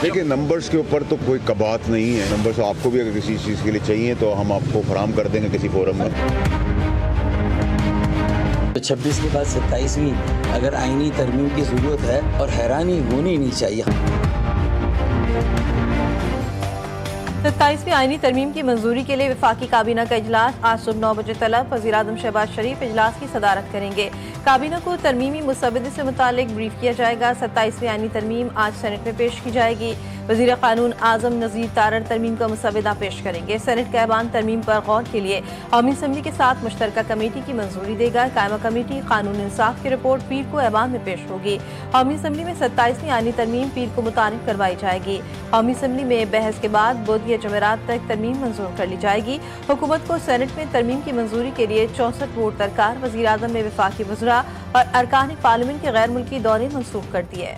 देखिए, नंबर्स के ऊपर तो कोई कबात नहीं है। नंबर्स आपको भी अगर किसी चीज़ के लिए चाहिए तो हम आपको फराहम कर देंगे किसी फोरम में। तो 26 के बाद 27वीं अगर आईनी तरमीम की ज़रूरत है और हैरानी होनी नहीं चाहिए। 27वीं आईनी तरमीम की मंजूरी के लिए वफाकी काबीना का इजलास आज सुबह 9 बजे तलब वज़ीर-ए-आज़म शहबाज शरीफ इजलास की सदारत करेंगे। काबीना को तरमीमी मुसवदे से मुतालिक ब्रीफ किया जाएगा। 27वीं आईनी तरमीम आज सेनेट में पेश की जाएगी। वज़ीर कानून आज़म नज़ीर तारड़ तरमीम का मुसवदा पेश करेंगे। सेनेट का ऐवान तरमीम पर गौर के लिए कौमी असम्बली के साथ मुश्तरका कमेटी की मंजूरी देगा। कायमा कमेटी कानून इंसाफ की रिपोर्ट पीर को ऐवान में पेश होगी। कौमी असम्बली में 27वीं आईनी तरमीम पीर को मुतारिफ करवाई जाएगी। कौमी असम्बली में बहस के बाद बुध या जमेरात तक तरमीम मंजूर कर ली जाएगी। हुकूमत को सेनेट में तरमीम की मंजूरी के लिए 64 वोट दरकार। वज़ीर-ए-आज़म ने वफाकी वज़रा और अरकान पार्लियामेंट के गैर मुल्की दौरे मनसूख कर दिए।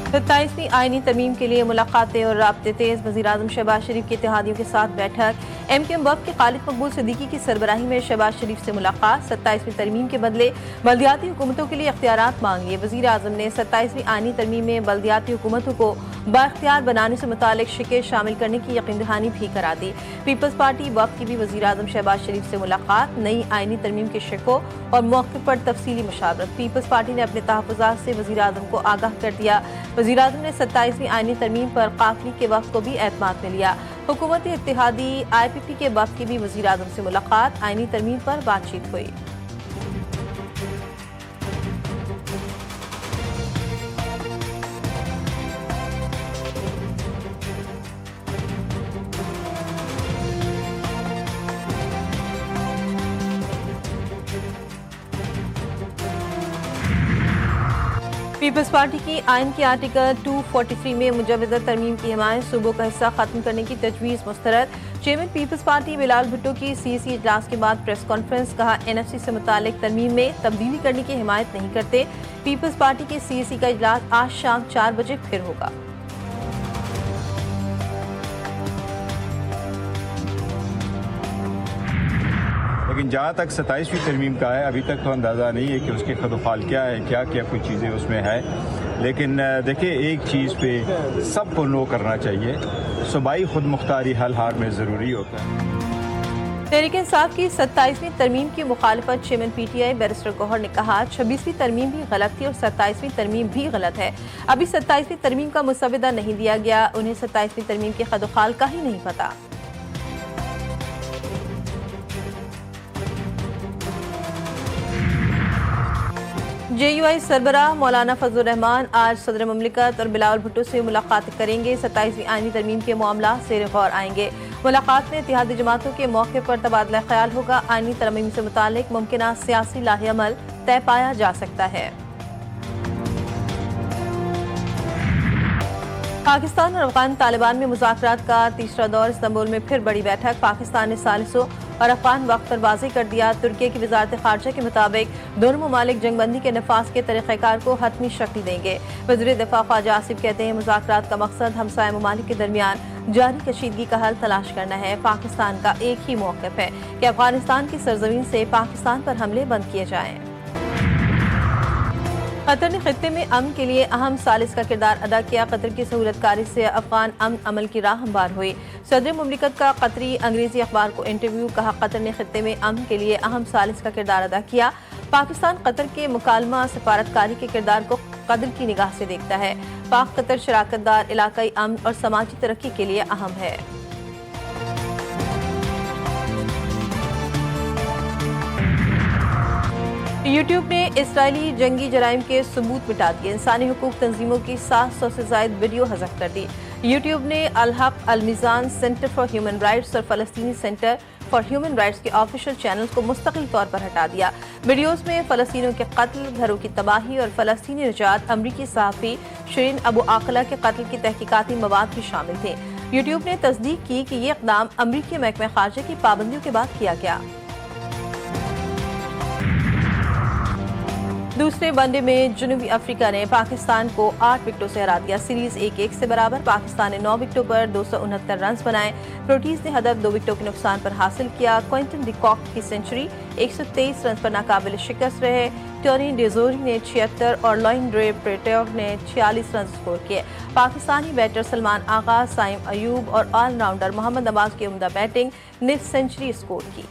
सत्ताईसवीं आईनी तरमीम के लिए मुलाकातें और राब्ते तेज। वज़ीर-ए-आज़म शहबाज शरीफ की इत्तेहादियों के साथ बैठक। MKM वफ़द के खालिद मकबूल सिद्दीकी की सरबराही में शहबाज शरीफ से मुलाकात। 27वीं तरमीम के बदले बल्दियाती हुकूमतों के लिए इख्तियारात मांगे। वज़ीर-ए-आज़म ने 27वीं आईनी तरमीम में बल्दियाती हुकूमतों को बाइख्तियार बनाने से मुतालिक शिकें शामिल करने की यकीन दहानी भी करा दी। पीपल्स पार्टी वफ़द की भी वज़ीर-ए-आज़म शहबाज शरीफ से मुलाकात। नई आईनी तरमीम के शिकों और मौक़िफ़ पर तफसीली मशावरत। पीपल्स पार्टी ने अपने तहफ़्फ़ुज़ात से वज़ीर-ए-आज़म को आगाह कर दिया। वज़ीर-ए-आज़म ने 27वीं आईनी तरमीम पर काफ़िले के वफ़द को भी एतमाद में लिया। हुकूमत इत्तेहादी IPP के वफ़द की भी वज़ीर-ए-आज़म से मुलाकात। आईनी तरमीम पर बातचीत हुई। पीपल्स पार्टी की आइन के आर्टिकल 243 में मुजवज़ा तरमीम की हिमायत सूबों का हिस्सा खत्म करने की तजवीज़ मुस्तरद। चेयरमैन पीपल्स पार्टी बिलाल भुट्टो की CEC इजलास के बाद प्रेस कॉन्फ्रेंस। कहा, NFC से मुतालिक तरमीम में तब्दीली करने की हिमायत नहीं करते। पीपल्स पार्टी के CEC का इजलास आज शाम 4 बजे फिर होगा। लेकिन जहाँ तक 27वीं तरमीम का है, अभी तक तो अंदाज़ा नहीं है कि उसके खदोखाल क्या है, क्या क्या कुछ चीज़ें उसमें है। लेकिन देखिए, एक चीज़ पे सबको नो करना चाहिए, सूबाई खुद मुख्तारी हल हार में ज़रूरी होता है। तहरीक इंसाफ की 27वीं तरमीम की मुखालफत। चेयरमैन PTI बैरिस्टर गौहर ने कहा, 26वीं तरमीम भी गलत थी और 27वीं तरमीम भी गलत है। अभी 27वीं तरमीम का मुसवदा नहीं दिया गया। उन्हें 27वीं तरमीम के खदोखाल का ही नहीं पता। JUI सरबराह मौलाना फजलुर रहमान आज सदर ममलिकत और बिलावल भुट्टो से मुलाकात करेंगे। 27वीं आईनी तरमीम के मामला से गौर आएंगे। मुलाकात में इत्तेहादी जमातों के मौके पर तबादला ख्याल होगा। आईनी तरमीम से मुतालिक मुमकिन सियासी लाहेअमल तय पाया जा सकता है। पाकिस्तान और अफगान तालिबान में मुज़ाकरात का तीसरा दौर। इस्तांबुल में फिर बड़ी बैठक। पाकिस्तान ने सालिसों और अफगान वक्त पर वाज़ेह कर दिया। तुर्की की वज़ारत ख़ारजा के मुताबिक दोनों ममालिक जंगबंदी के नफाज के तरीक़ाकार को हतमी शक्ल देंगे। वज़ीर दिफ़ा ख्वाजा आसिफ कहते हैं, मुज़ाकरात का मकसद हमसाया ममालिक के दरमियान जारी कशीदगी का हल तलाश करना है। पाकिस्तान का एक ही मौक़िफ़ है कि अफगानिस्तान की सरज़मीन से पाकिस्तान पर हमले बंद किए जाएँ। कतर ने खित्ते में अमन के लिए अहम सालिस का किरदार अदा किया। कतर की सहूलतकारी से अफगान अमन अमल की राह हमवार हुई। सदर मुमलिकत का कतरी अंग्रेजी अखबार को इंटरव्यू। कहा, कतर ने खित्ते में अमन के लिए अहम सालिस का किरदार अदा किया। पाकिस्तान कतर के मुकालमा सफारतकारी के किरदार को कदर की निगाह से देखता है। पाक कतर शराकतदार इलाकाई अमन और समाजी तरक्की के लिए अहम है। यूट्यूब ने इसराइली जंगी जराइम के सबूत मिटा दिए। इंसानी हुकूक तंजीमों की 700 से ज्यादा वीडियो हज़फ कर दी। यूट्यूब ने अल हक, अल मीज़ान, सेंटर फॉर ह्यूमन राइट्स और फ़लस्तीनी सेंटर फॉर ह्यूमन राइट्स के ऑफिशियल चैनल्स को मुस्तकिल तौर पर हटा दिया। वीडियोज़ में फ़लस्तीनियों के कत्ल, घरों की तबाही और फ़लस्तीनी निजात, अमरीकी सहाफ़ी शिरीन अबू आकला के कत्ल की तहकीकाती मवाद भी शामिल थे। यूट्यूब ने तस्दीक की कि ये इक़दाम अमरीकी महकमे ख़ारजा की पाबंदियों के बाद किया गया। दूसरे वनडे में जनूबी अफ्रीका ने पाकिस्तान को 8 विकेटों से हरा दिया। सीरीज 1-1 से बराबर। पाकिस्तान ने 9 विकेटों पर 269 रन बनाए। प्रोटीज ने हदफ 2 विकेटों के नुकसान पर हासिल किया। क्विंटन डी कॉक की सेंचुरी, 123 रन पर नाकाबिल शिकस्त रहे। टोनी डेजोरी ने 76 और लॉइंड्रे प्रेटेग ने 46 रन स्कोर किए। पाकिस्तानी बैटर सलमान आगा, साइम अयूब और ऑलराउंडर मोहम्मद नवाज की उम्दा बैटिंग ने सेंचुरी स्कोर की।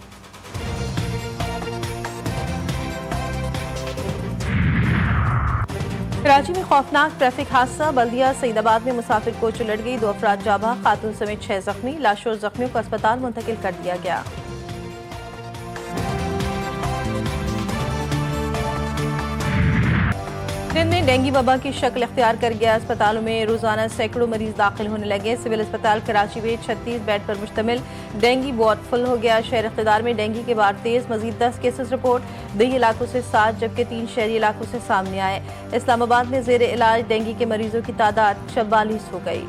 कराची में खौफनाक ट्रैफिक हादसा। बल्दिया सईदाबाद में मुसाफिर कोच उलट गई, 2 अफराद जाबा, खातून समेत 6 जख्मी। लाशों और जख्मियों को अस्पताल मुंतकिल कर दिया गया। सिंध में डेंगू वबा की शक्ल इख्तियार कर गया। अस्पतालों में रोजाना सैकड़ों मरीज दाखिल होने लगे। सिविल अस्पताल कराची में 36 बेड पर मुश्तमिल डेंगू वार्ड फुल हो गया। शहर इख्तियार में डेंगू के बाद तेज, मजीद 10 केसेस रिपोर्ट। 2 इलाकों से 7 जबकि 3 शहरी इलाकों से सामने आए। इस्लामाबाद में जेर इलाज डेंगू के मरीजों की तादाद 44 हो गई।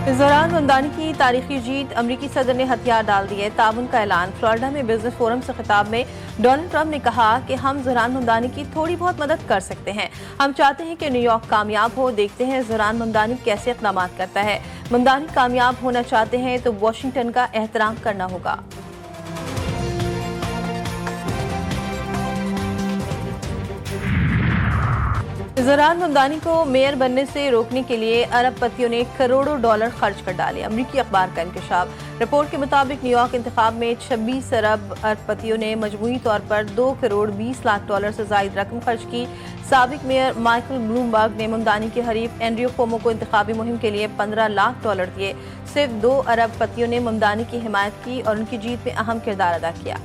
इस दौरान ममदानी की तारीखी जीत। अमरीकी सदर ने हथियार डाल दिए, ताउन का ऐलान। फ्लोरिडा में बिजनेस फोरम से खिताब में डोनाल्ड ट्रंप ने कहा कि हम ज़हरान ममदानी की थोड़ी बहुत मदद कर सकते हैं। हम चाहते हैं कि न्यूयॉर्क कामयाब हो। देखते हैं ज़हरान ममदानी कैसे इक़दाम करता है। ममदानी कामयाब होना चाहते हैं तो वाशिंगटन का एहतराम करना होगा। ज़हरान ममदानी को मेयर बनने से रोकने के लिए अरबपतियों ने करोड़ों डॉलर खर्च कर डाले। अमरीकी अखबार का इंकशाफ। रिपोर्ट के मुताबिक न्यूयॉर्क इंतखाब में 26 अरब अरबपतियों ने मजमूई तौर पर 2 करोड़ 20 लाख डॉलर से ज़ायद रकम खर्च की। साबिक मेयर माइकल ब्लूमबर्ग ने ममदानी के हरीफ एंड्रयू कोमो को इंतखाबी मुहिम के लिए 15 लाख डॉलर दिए। सिर्फ 2 अरबपतियों ने ममदानी की हिमायत की और उनकी जीत में अहम किरदार अदा किया।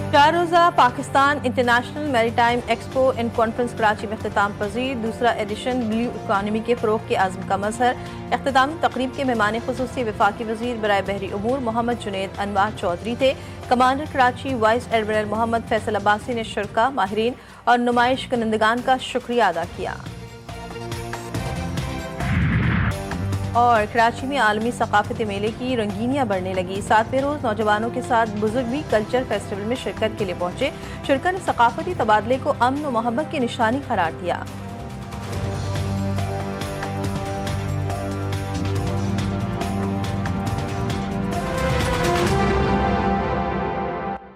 चार रोज़ा Pakistan international maritime expo and conference Karachi में इख्तिताम पजीर। दूसरा एडिशन ब्लू इकॉनमी के फ़रोग़ के आज़म का मज़हर। इख्तितामी तकरीब के मेहमान ख़ुसूसी वफाकी वज़ीर बराए बहरी उमूर मोहम्मद जुनैद अनवार चौधरी थे। Commander Karachi vice admiral Mohammad Faisal Abbasi ने शुरका, माहिरीन और नुमाइश कंदगान का शुक्रिया अदा किया। और कराची में आलमी सकाफती मेले की रंगीनियां बढ़ने लगी। 7वें रोज नौजवानों के साथ बुजुर्ग भी कल्चर फेस्टिवल में शिरकत के लिए पहुंचे। शिरकत ने सकाफती तबादले को अमन व मोहब्बत की निशानी करार दिया।